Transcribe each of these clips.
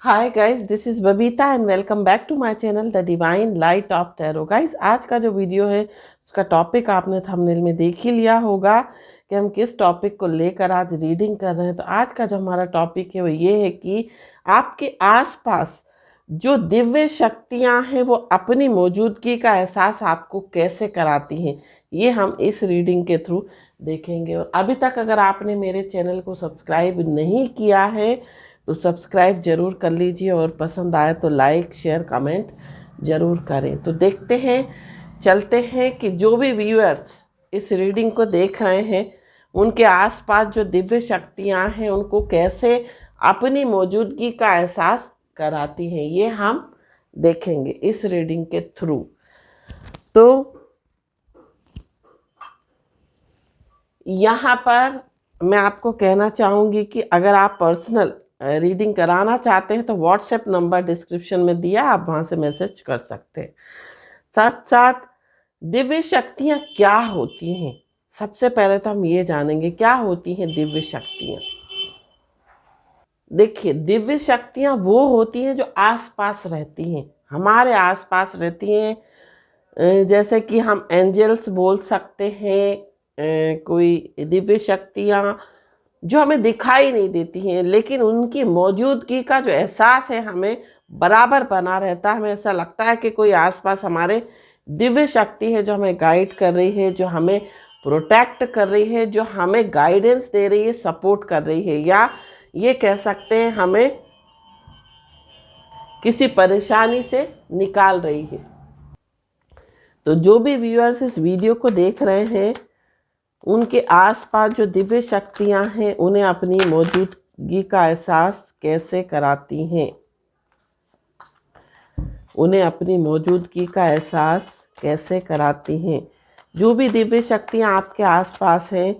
Hi guys, this is Babita and welcome back to my channel the divine light of tarot. Guys, आज का जो video है उसका topic आपने थंबनेल में देख ही लिया होगा कि हम किस टॉपिक को लेकर आज रीडिंग कर रहे हैं। तो आज का जो हमारा टॉपिक है वो ये है कि आपके आसपास जो दिव्य शक्तियां हैं वो अपनी मौजूदगी का एहसास आपको कैसे कराती हैं, ये हम इस रीडिंग के थ्रू देखेंगे। और अभी तक अगर आपने मेरे चैनल को सब्सक्राइब नहीं किया है तो सब्सक्राइब ज़रूर कर लीजिए और पसंद आए तो लाइक शेयर कमेंट ज़रूर करें। तो देखते हैं, चलते हैं कि जो भी व्यूअर्स इस रीडिंग को देख रहे हैं उनके आसपास जो दिव्य शक्तियां हैं उनको कैसे अपनी मौजूदगी का एहसास कराती हैं, ये हम देखेंगे इस रीडिंग के थ्रू। तो यहाँ पर मैं आपको कहना चाहूँगी कि अगर आप पर्सनल रीडिंग कराना चाहते हैं तो व्हाट्सएप नंबर डिस्क्रिप्शन में दिया, आप वहाँ से मैसेज कर सकते हैं। साथ साथ दिव्य शक्तियाँ क्या होती हैं, सबसे पहले तो हम ये जानेंगे क्या होती हैं दिव्य शक्तियाँ। देखिए, दिव्य शक्तियाँ वो होती हैं जो आसपास रहती हैं, हमारे आसपास रहती हैं। जैसे कि हम एंजल्स बोल सकते हैं, कोई दिव्य शक्तियाँ जो हमें दिखाई नहीं देती हैं लेकिन उनकी मौजूदगी का जो एहसास है हमें बराबर बना रहता है। हमें ऐसा लगता है कि कोई आसपास हमारे दिव्य शक्ति है जो हमें गाइड कर रही है, जो हमें प्रोटेक्ट कर रही है, जो हमें गाइडेंस दे रही है, सपोर्ट कर रही है, या ये कह सकते हैं हमें किसी परेशानी से निकाल रही है। तो जो भी व्यूअर्स इस वीडियो को देख रहे हैं उनके आसपास जो दिव्य शक्तियां हैं उन्हें अपनी मौजूदगी का एहसास कैसे कराती हैं, उन्हें अपनी मौजूदगी का एहसास कैसे कराती हैं। जो भी दिव्य शक्तियां आपके आसपास हैं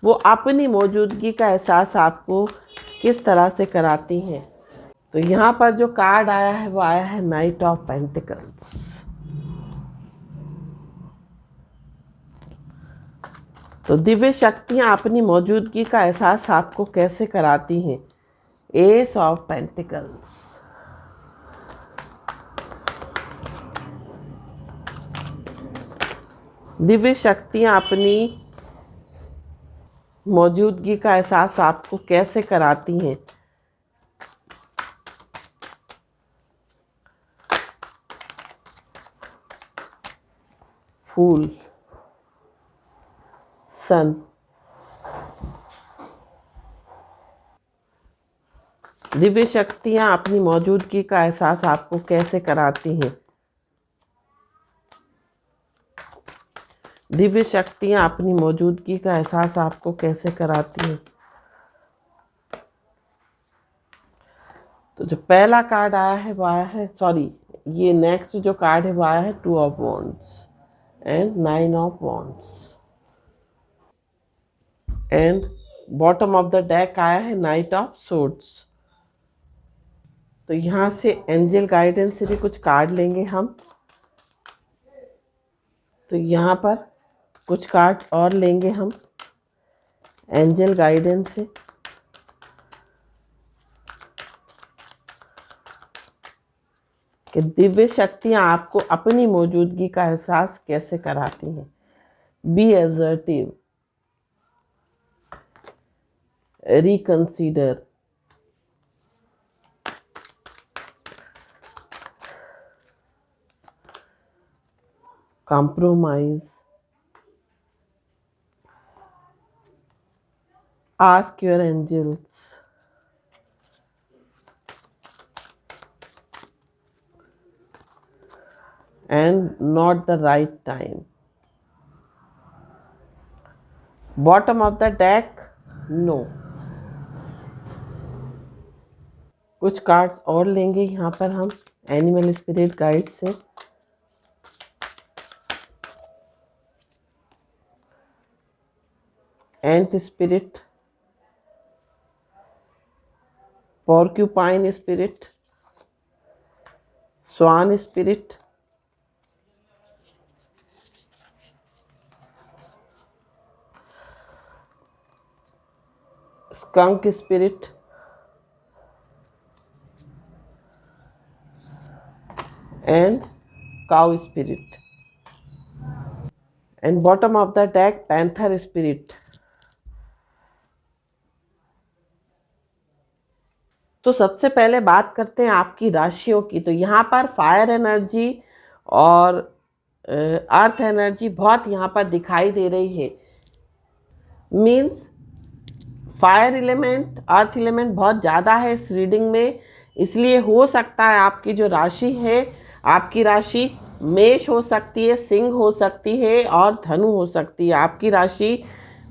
वो अपनी मौजूदगी का एहसास आपको किस तरह से कराती हैं। तो यहाँ पर जो कार्ड आया है वो आया है नाइट ऑफ पेंटिकल्स। तो दिव्य शक्तियाँ अपनी मौजूदगी का एहसास आपको कैसे कराती हैं। एस ऑफ पेंटिकल्स, दिव्य शक्तियाँ अपनी मौजूदगी का एहसास आपको कैसे कराती हैं। फूल, सन, दिव्य शक्तियाँ अपनी मौजूदगी का एहसास आपको कैसे कराती हैं। दिव्य शक्तियाँ अपनी मौजूदगी का एहसास आपको कैसे कराती हैं। तो जो पहला कार्ड आया है वो आया है, ये नेक्स्ट जो कार्ड है वो आया है two of wands and nine of wands, and bottom of the deck आया है नाइट ऑफ सोर्ड्स। तो यहाँ से एंजल गाइडेंस से भी कुछ कार्ड लेंगे हम। तो यहाँ पर कुछ कार्ड और लेंगे हम एंजल गाइडेंस से। कि दिव्य शक्तियाँ आपको अपनी मौजूदगी का एहसास कैसे कराती हैं। Be assertive, reconsider, compromise, ask your angels, and not the right time. Bottom of the deck, no. कुछ कार्ड्स और लेंगे यहाँ पर हम एनिमल स्पिरिट गाइड से। Ant spirit, porcupine spirit, swan spirit, skunk spirit, and cow spirit. And bottom of the deck, panther spirit. तो सबसे पहले बात करते हैं आपकी राशियों की। तो यहाँ पर फायर एनर्जी और अर्थ एनर्जी बहुत यहाँ पर दिखाई दे रही है। Means fire element, earth element बहुत ज़्यादा है इस रीडिंग में, इसलिए हो सकता है आपकी जो राशि है, आपकी राशि मेष हो सकती है, सिंह हो सकती है और धनु हो सकती है। आपकी राशि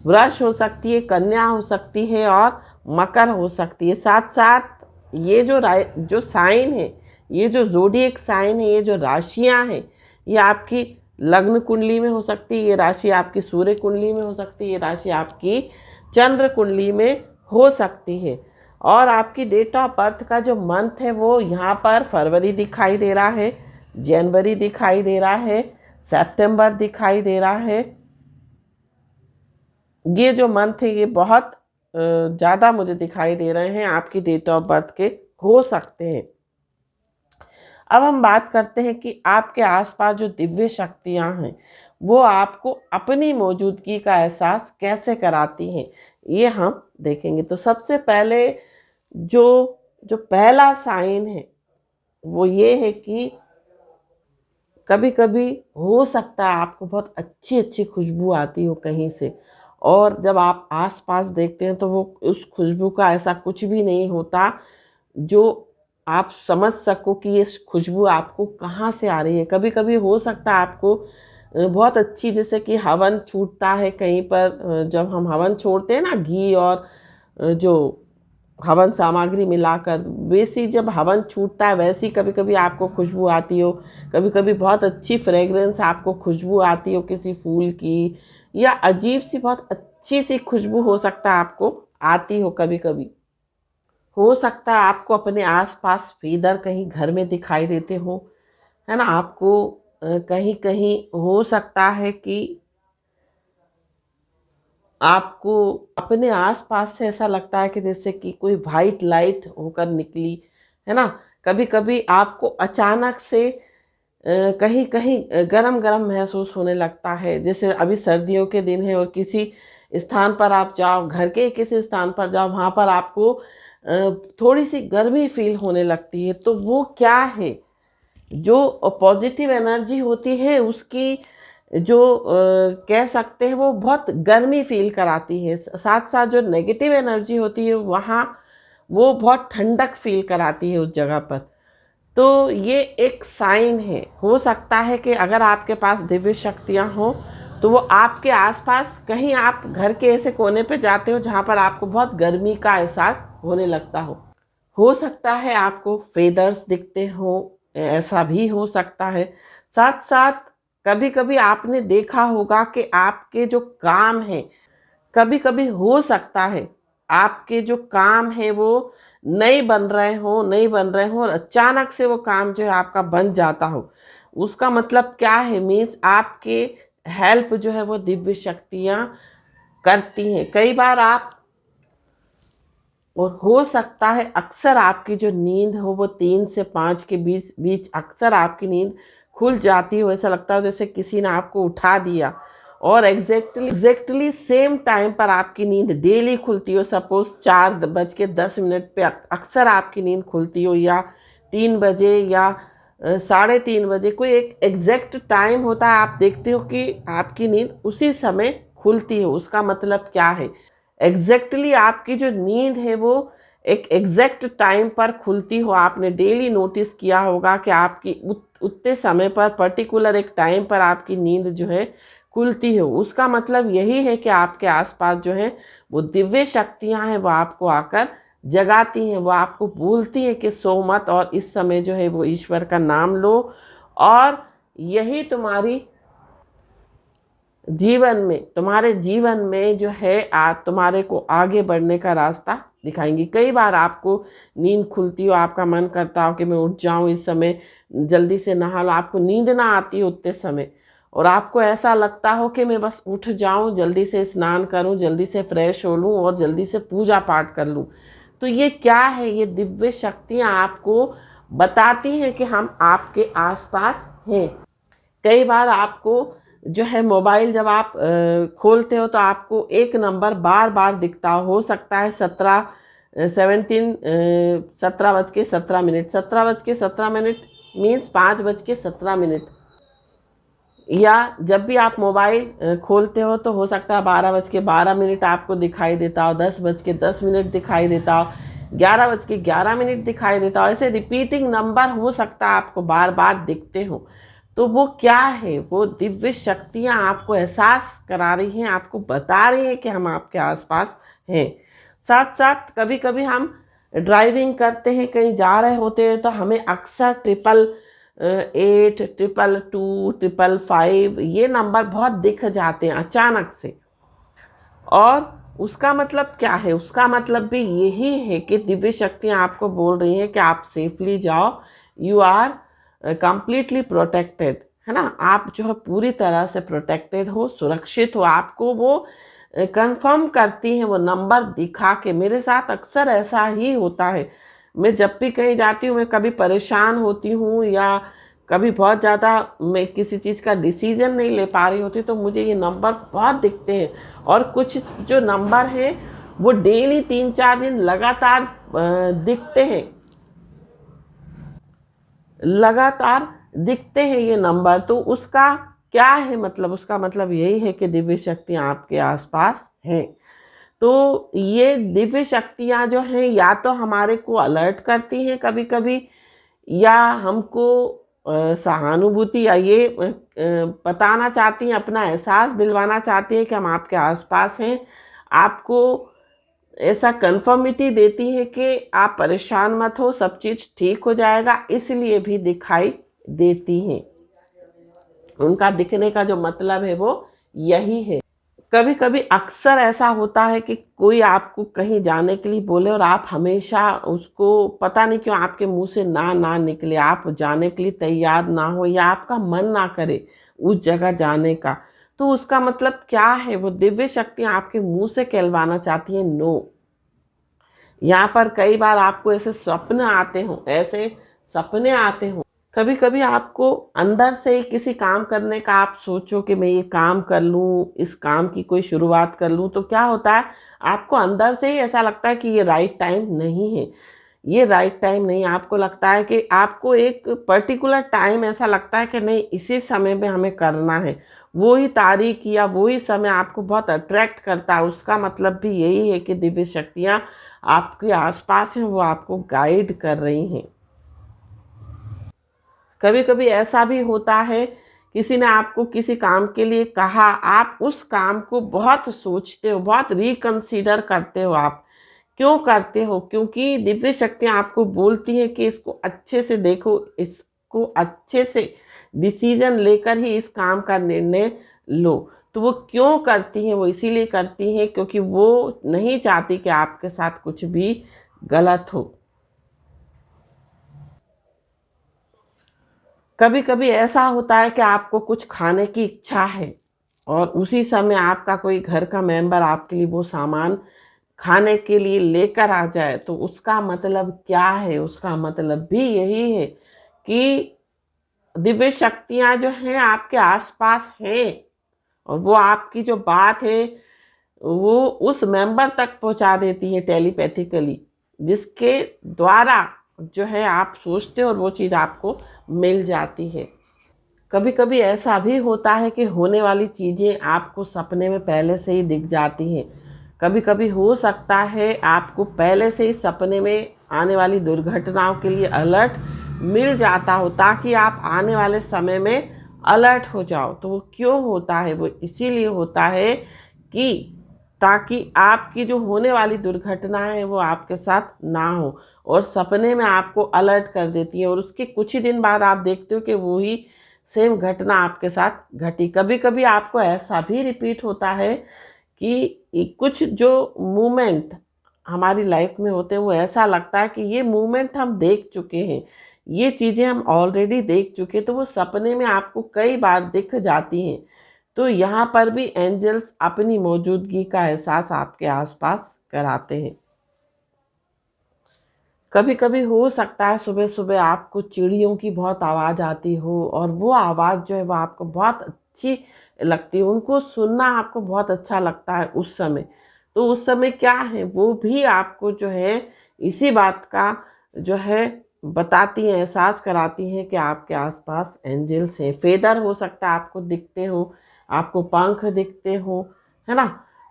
वृष हो सकती है, कन्या हो सकती है और मकर हो सकती है। साथ साथ ये जो साइन है, ये जो ज़ोडिएक साइन है, ये जो राशियाँ हैं, ये आपकी लग्न कुंडली में हो सकती है, ये राशि आपकी सूर्य कुंडली में हो सकती है, ये राशि आपकी चंद्र कुंडली में हो सकती है। और आपकी डेट ऑफ बर्थ का जो मंथ है वो यहाँ पर फरवरी दिखाई दे रहा है, जनवरी दिखाई दे रहा है, सितंबर दिखाई दे रहा है। ये जो मंथ है ये बहुत ज़्यादा मुझे दिखाई दे रहे हैं आपकी डेट ऑफ बर्थ के हो सकते हैं। अब हम बात करते हैं कि आपके आसपास जो दिव्य शक्तियाँ हैं वो आपको अपनी मौजूदगी का एहसास कैसे कराती हैं, ये हम देखेंगे। तो सबसे पहले जो पहला साइन है वो ये है कि कभी कभी हो सकता है आपको बहुत अच्छी अच्छी खुशबू आती हो कहीं से, और जब आप आसपास देखते हैं तो वो उस खुशबू का ऐसा कुछ भी नहीं होता जो आप समझ सको कि ये खुशबू आपको कहाँ से आ रही है। कभी कभी हो सकता है आपको बहुत अच्छी, जैसे कि हवन छूटता है कहीं पर, जब हम हवन छोड़ते हैं ना, घी और जो हवन सामग्री मिलाकर, वैसी जब हवन छूटता है वैसी कभी कभी आपको खुशबू आती हो। कभी कभी बहुत अच्छी फ्रेगरेंस आपको खुशबू आती हो किसी फूल की, या अजीब सी बहुत अच्छी सी खुशबू हो सकता है आपको आती हो। कभी कभी हो सकता है आपको अपने आसपास फीदर कहीं घर में दिखाई देते हो, है ना। आपको कहीं कहीं हो सकता है कि आपको अपने आसपास से ऐसा लगता है कि जैसे कि कोई वाइट लाइट होकर निकली, है ना। कभी कभी आपको अचानक से कहीं कहीं गरम गरम महसूस होने लगता है। जैसे अभी सर्दियों के दिन है और किसी स्थान पर आप जाओ, घर के किसी स्थान पर जाओ, वहाँ पर आपको थोड़ी सी गर्मी फील होने लगती है। तो वो क्या है, जो पॉजिटिव एनर्जी होती है उसकी जो कह सकते हैं वो बहुत गर्मी फील कराती है। साथ साथ जो नेगेटिव एनर्जी होती है वहाँ वो बहुत ठंडक फील कराती है उस जगह पर। तो ये एक साइन है। हो सकता है कि अगर आपके पास दिव्य शक्तियाँ हो तो वो आपके आसपास कहीं, आप घर के ऐसे कोने पे जाते हो जहाँ पर आपको बहुत गर्मी का एहसास होने लगता हो सकता है आपको फेदर्स दिखते हो, ऐसा भी हो सकता है। साथ साथ कभी कभी आपने देखा होगा कि आपके जो काम हैं, कभी कभी हो सकता है आपके जो काम है वो नहीं बन रहे हो और अचानक से वो काम जो है आपका बन जाता हो। उसका मतलब क्या है, मीन्स आपके हेल्प जो है वो दिव्य शक्तियाँ करती हैं। कई बार आप, और हो सकता है अक्सर आपकी जो नींद हो वो 3 से 5 के बीच बीच अक्सर आपकी नींद खुल जाती हो। ऐसा लगता है जैसे किसी ने आपको उठा दिया और एग्जैक्टली सेम टाइम पर आपकी नींद डेली खुलती हो। सपोज 4:10 पे अक्सर आपकी नींद खुलती हो, या 3 बजे या 3:30 बजे, कोई एक एग्जैक्ट टाइम होता है, आप देखते हो कि आपकी नींद उसी समय खुलती हो। उसका मतलब क्या है, एग्जैक्टली आपकी जो नींद है वो एक एग्जैक्ट टाइम पर खुलती हो। आपने डेली नोटिस किया होगा कि आपकी उतने समय पर, पर्टिकुलर एक टाइम पर आपकी नींद जो है खुलती हो। उसका मतलब यही है कि आपके आसपास जो है वो दिव्य शक्तियां हैं, वो आपको आकर जगाती हैं, वो आपको बोलती हैं कि सो मत, और इस समय जो है वो ईश्वर का नाम लो, और यही तुम्हारे जीवन में जो है तुम्हारे को आगे बढ़ने का रास्ता दिखाएंगी। कई बार आपको नींद खुलती हो, आपका मन करता हो कि मैं उठ जाऊं इस समय, जल्दी से नहा लो, आपको नींद ना आती हो उतने समय, और आपको ऐसा लगता हो कि मैं बस उठ जाऊं, जल्दी से स्नान करूं, जल्दी से फ्रेश हो लूं और जल्दी से पूजा पाठ कर लूं। तो ये क्या है, ये दिव्य शक्तियाँ आपको बताती हैं कि हम आपके आसपास हैं। कई बार आपको जो है मोबाइल जब आप खोलते हो तो आपको एक नंबर बार बार दिखता हो सकता है 17 बज के 17 मिनट, 17 बज के 17 मिनट मीन्स 5 बज के 17 मिनट। या जब भी आप मोबाइल खोलते हो तो हो सकता है 12 बज के 12 मिनट आपको दिखाई देता हो, 10 बज के 10 मिनट दिखाई देता हो, 11 बज के 11 मिनट दिखाई देता हो। ऐसे रिपीटिंग नंबर हो सकता है आपको बार बार दिखते हो। तो वो क्या है, वो दिव्य शक्तियाँ आपको एहसास करा रही हैं, आपको बता रही हैं कि हम आपके आसपास हैं। साथ साथ कभी कभी हम ड्राइविंग करते हैं, कहीं जा रहे होते हैं, तो हमें अक्सर 888, 222, 555 ये नंबर बहुत दिख जाते हैं अचानक से। और उसका मतलब क्या है? उसका मतलब भी यही है कि दिव्य शक्तियाँ आपको बोल रही हैं कि आप सेफली जाओ, यू आर कंप्लीटली प्रोटेक्टेड, है ना। आप जो है पूरी तरह से प्रोटेक्टेड हो, सुरक्षित हो। आपको वो कंफर्म करती हैं वो नंबर दिखा के। मेरे साथ अक्सर ऐसा ही होता है। मैं जब भी कहीं जाती हूँ, मैं कभी परेशान होती हूँ या कभी बहुत ज़्यादा मैं किसी चीज़ का डिसीजन नहीं ले पा रही होती, तो मुझे ये नंबर बहुत दिखते हैं। और कुछ जो नंबर हैं वो डेली 3-4 दिन लगातार दिखते हैं, लगातार दिखते हैं ये नंबर। तो उसका क्या है मतलब? उसका मतलब यही है कि दिव्य शक्तियाँ आपके आसपास हैं। तो ये दिव्य शक्तियाँ जो हैं या तो हमारे को अलर्ट करती हैं कभी कभी, या हमको सहानुभूति या ये बताना चाहती हैं, अपना एहसास दिलवाना चाहती हैं कि हम आपके आसपास हैं। आपको ऐसा कंफर्मिटी देती है कि आप परेशान मत हो, सब चीज़ ठीक हो जाएगा, इसलिए भी दिखाई देती हैं। उनका दिखने का जो मतलब है वो यही है। कभी कभी अक्सर ऐसा होता है कि कोई आपको कहीं जाने के लिए बोले और आप हमेशा उसको, पता नहीं क्यों आपके मुंह से ना ना निकले, आप जाने के लिए तैयार ना हो या आपका मन ना करे उस जगह जाने का। तो उसका मतलब क्या है? वो दिव्य शक्तियाँ आपके मुंह से कहलवाना चाहती हैं नो। यहाँ पर कई बार आपको ऐसे स्वप्न आते हो, ऐसे सपने आते हो। कभी कभी आपको अंदर से ही किसी काम करने का आप सोचो कि मैं ये काम कर लूँ, इस काम की कोई शुरुआत कर लूँ, तो क्या होता है, आपको अंदर से ही ऐसा लगता है कि ये राइट टाइम नहीं है, ये राइट टाइम नहीं। आपको लगता है कि आपको एक पर्टिकुलर टाइम ऐसा लगता है कि नहीं, इसी समय में हमें करना है। वो ही तारीख या वो ही समय आपको बहुत अट्रैक्ट करता है। उसका मतलब भी यही है कि दिव्य शक्तियाँ आपके आसपास हैं, वो आपको गाइड कर रही हैं। कभी कभी ऐसा भी होता है, किसी ने आपको किसी काम के लिए कहा, आप उस काम को बहुत सोचते हो, बहुत रिकंसीडर करते हो। आप क्यों करते हो? क्योंकि दिव्य शक्तियाँ आपको बोलती हैं कि इसको अच्छे से देखो, इसको अच्छे से डिसीजन लेकर ही इस काम का निर्णय लो। तो वो क्यों करती हैं? वो इसीलिए करती हैं क्योंकि वो नहीं चाहती कि आपके साथ कुछ भी गलत हो। कभी कभी ऐसा होता है कि आपको कुछ खाने की इच्छा है और उसी समय आपका कोई घर का मेंबर आपके लिए वो सामान खाने के लिए लेकर आ जाए, तो उसका मतलब क्या है? उसका मतलब भी यही है कि दिव्य शक्तियाँ जो हैं आपके आसपास हैं, और वो आपकी जो बात है वो उस मेंबर तक पहुंचा देती है टेलीपैथिकली, जिसके द्वारा जो है आप सोचते हो और वो चीज़ आपको मिल जाती है। कभी कभी ऐसा भी होता है कि होने वाली चीज़ें आपको सपने में पहले से ही दिख जाती हैं। कभी कभी हो सकता है आपको पहले से ही सपने में आने वाली दुर्घटनाओं के लिए अलर्ट मिल जाता हो, ताकि आप आने वाले समय में अलर्ट हो जाओ। तो वो क्यों होता है? वो इसीलिए होता है कि ताकि आपकी जो होने वाली दुर्घटना है वो आपके साथ ना हो, और सपने में आपको अलर्ट कर देती है, और उसके कुछ ही दिन बाद आप देखते हो कि वो ही सेम घटना आपके साथ घटी। कभी कभी आपको ऐसा भी रिपीट होता है कि कुछ जो मूवमेंट हमारी लाइफ में होते हैं, वो ऐसा लगता है कि ये मूवमेंट हम देख चुके हैं, ये चीज़ें हम ऑलरेडी देख चुके हैं, तो वो सपने में आपको कई बार दिख जाती हैं। तो यहाँ पर भी एंजल्स अपनी मौजूदगी का एहसास आपके आसपास कराते हैं। कभी कभी हो सकता है सुबह सुबह आपको चिड़ियों की बहुत आवाज़ आती हो और वो आवाज़ जो है वो आपको बहुत अच्छी लगती है, उनको सुनना आपको बहुत अच्छा लगता है उस समय। तो उस समय क्या है, वो भी आपको जो है इसी बात का जो है बताती हैं, एहसास कराती हैं कि आपके आसपास एंजल्स हैं। फेदर हो सकता है आपको दिखते हो, आपको पंख दिखते हो, है ना।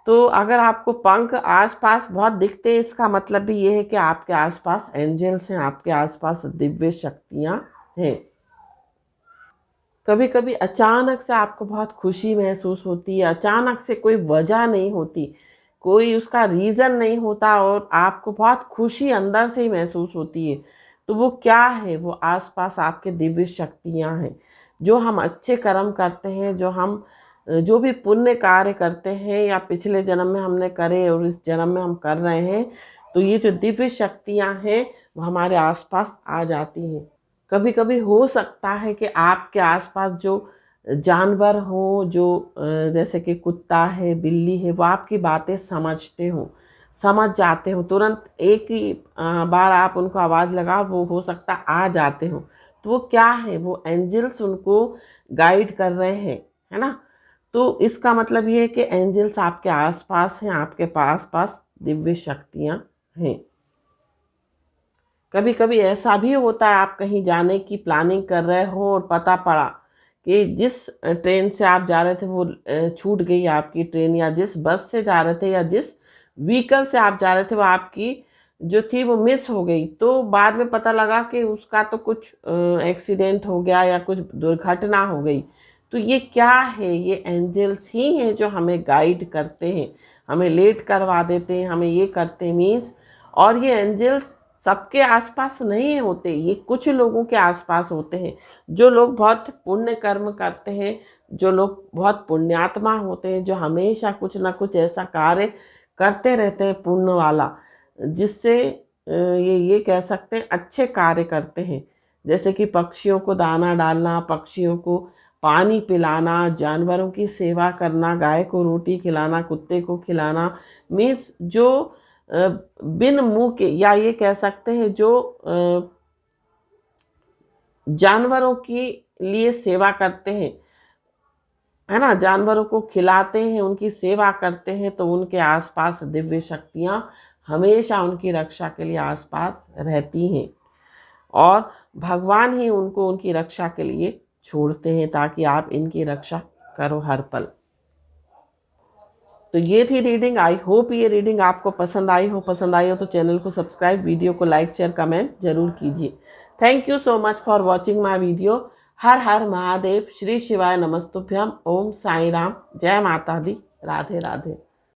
तो अगर आपको पंख आसपास बहुत दिखते हैं, इसका मतलब भी ये है कि आपके आसपास एंजल्स हैं, आपके आसपास दिव्य शक्तियाँ हैं। कभी कभी अचानक से आपको बहुत खुशी महसूस होती है, अचानक से कोई वजह नहीं होती, कोई उसका रीज़न नहीं होता और आपको बहुत खुशी अंदर से ही महसूस होती है। तो वो क्या है, वो आसपास आपके दिव्य शक्तियाँ हैं। जो हम अच्छे कर्म करते हैं, जो भी पुण्य कार्य करते हैं या पिछले जन्म में हमने करे और इस जन्म में हम कर रहे हैं, तो ये जो दिव्य शक्तियाँ हैं वो हमारे आसपास आ जाती हैं। कभी कभी हो सकता है कि आपके आसपास जो जानवर हो, जो जैसे कि कुत्ता है, बिल्ली है, वो आपकी बातें समझते हो, समझ जाते हो तुरंत। एक ही बार आप उनको आवाज़ लगाओ, वो हो सकता आ जाते हो। तो वो क्या है, वो एंजल्स उनको गाइड कर रहे हैं, है ना। तो इसका मतलब ये है कि एंजल्स आपके आसपास हैं, आपके पास पास दिव्य शक्तियाँ हैं। कभी कभी ऐसा भी होता है, आप कहीं जाने की प्लानिंग कर रहे हो और पता पड़ा कि जिस ट्रेन से आप जा रहे थे वो छूट गई आपकी ट्रेन, या जिस बस से जा रहे थे या जिस व्हीकल से आप जा रहे थे वो आपकी जो थी वो मिस हो गई। तो बाद में पता लगा कि उसका तो कुछ एक्सीडेंट हो गया या कुछ दुर्घटना हो गई। तो ये क्या है, ये एंजल्स ही हैं जो हमें गाइड करते हैं, हमें लेट करवा देते हैं, हमें ये करते हैं मीन्स। और ये एंजल्स सबके आसपास नहीं होते, ये कुछ लोगों के आसपास होते हैं। जो लोग बहुत पुण्य कर्म करते हैं, जो लोग बहुत पुण्यात्मा होते हैं, जो हमेशा कुछ ना कुछ ऐसा कार्य करते रहते हैं पुण्य वाला, जिससे ये कह सकते हैं अच्छे कार्य करते हैं। जैसे कि पक्षियों को दाना डालना, पक्षियों को पानी पिलाना, जानवरों की सेवा करना, गाय को रोटी खिलाना, कुत्ते को खिलाना, मीन्स जो बिन मुंह के, या ये कह सकते हैं जो जानवरों के लिए सेवा करते हैं, है ना, जानवरों को खिलाते हैं, उनकी सेवा करते हैं, तो उनके आसपास दिव्य शक्तियाँ हमेशा उनकी रक्षा के लिए आसपास रहती हैं। और भगवान ही उनको उनकी रक्षा के लिए छोड़ते हैं ताकि आप इनकी रक्षा करो हर पल। तो ये थी रीडिंग। आई होप ये रीडिंग आपको पसंद आई हो। पसंद आई हो तो चैनल को सब्सक्राइब, वीडियो को लाइक शेयर कमेंट जरूर कीजिए। Thank you so much for watching my video. हर हर महादेव, श्री शिवाय नमस्तुभ्यम, ओम साई राम, जय माता दी, राधे राधे।